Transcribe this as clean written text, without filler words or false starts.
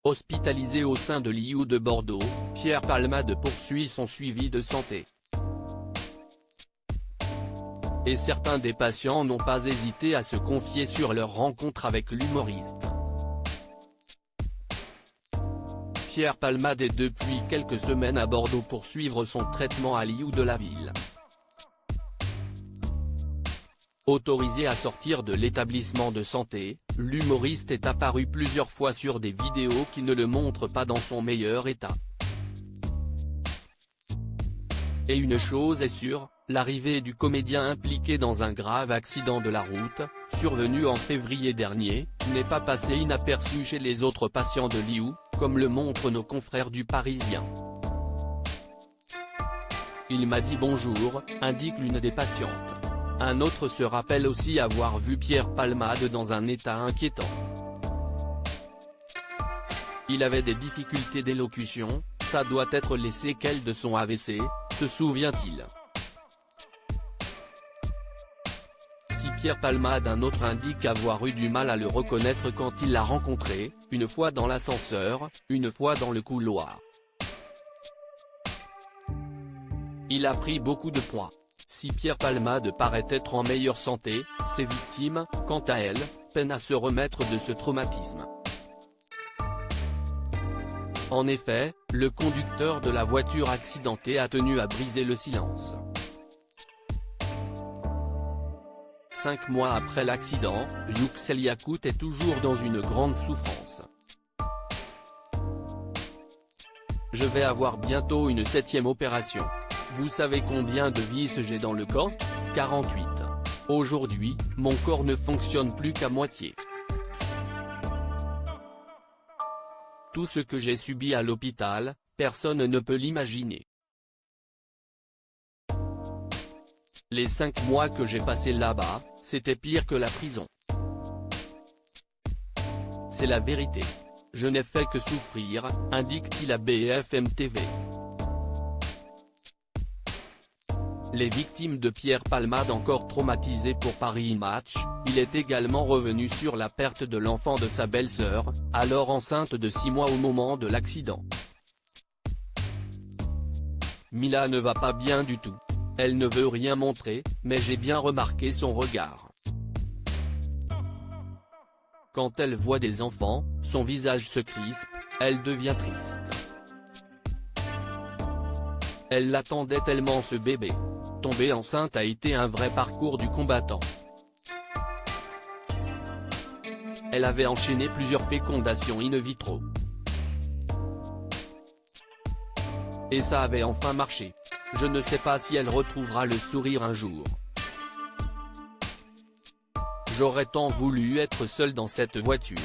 Hospitalisé au sein de l'IU de Bordeaux, Pierre Palmade poursuit son suivi de santé. Et certains des patients n'ont pas hésité à se confier sur leur rencontre avec l'humoriste. Pierre Palmade est depuis quelques semaines à Bordeaux pour suivre son traitement à l'IU de la ville. Autorisé à sortir de l'établissement de santé, l'humoriste est apparu plusieurs fois sur des vidéos qui ne le montrent pas dans son meilleur état. Et une chose est sûre, l'arrivée du comédien impliqué dans un grave accident de la route, survenu en février dernier, n'est pas passée inaperçue chez les autres patients de l'IU, comme le montrent nos confrères du Parisien. Il m'a dit bonjour, indique l'une des patientes. Un autre se rappelle aussi avoir vu Pierre Palmade dans un état inquiétant. Il avait des difficultés d'élocution, ça doit être les séquelles de son AVC, se souvient-il. Si Pierre Palmade, un autre indique avoir eu du mal à le reconnaître quand il l'a rencontré, une fois dans l'ascenseur, une fois dans le couloir. Il a pris beaucoup de poids. Si Pierre Palmade paraît être en meilleure santé, ses victimes, quant à elles, peinent à se remettre de ce traumatisme. En effet, le conducteur de la voiture accidentée a tenu à briser le silence. 5 mois après l'accident, Yüksel Yakut est toujours dans une grande souffrance. Je vais avoir bientôt une 7e opération. Vous savez combien de vis j'ai dans le corps ? 48. Aujourd'hui, mon corps ne fonctionne plus qu'à moitié. Tout ce que j'ai subi à l'hôpital, personne ne peut l'imaginer. Les 5 mois que j'ai passés là-bas, c'était pire que la prison. C'est la vérité. Je n'ai fait que souffrir, indique-t-il à BFM TV. Les victimes de Pierre Palmade encore traumatisées pour Paris Match, il est également revenu sur la perte de l'enfant de sa belle-sœur, alors enceinte de 6 mois au moment de l'accident. Mila ne va pas bien du tout. Elle ne veut rien montrer, mais j'ai bien remarqué son regard. Quand elle voit des enfants, son visage se crispe, elle devient triste. Elle l'attendait tellement ce bébé. Tomber enceinte a été un vrai parcours du combattant. Elle avait enchaîné plusieurs fécondations in vitro. Et ça avait enfin marché. Je ne sais pas si elle retrouvera le sourire un jour. J'aurais tant voulu être seule dans cette voiture.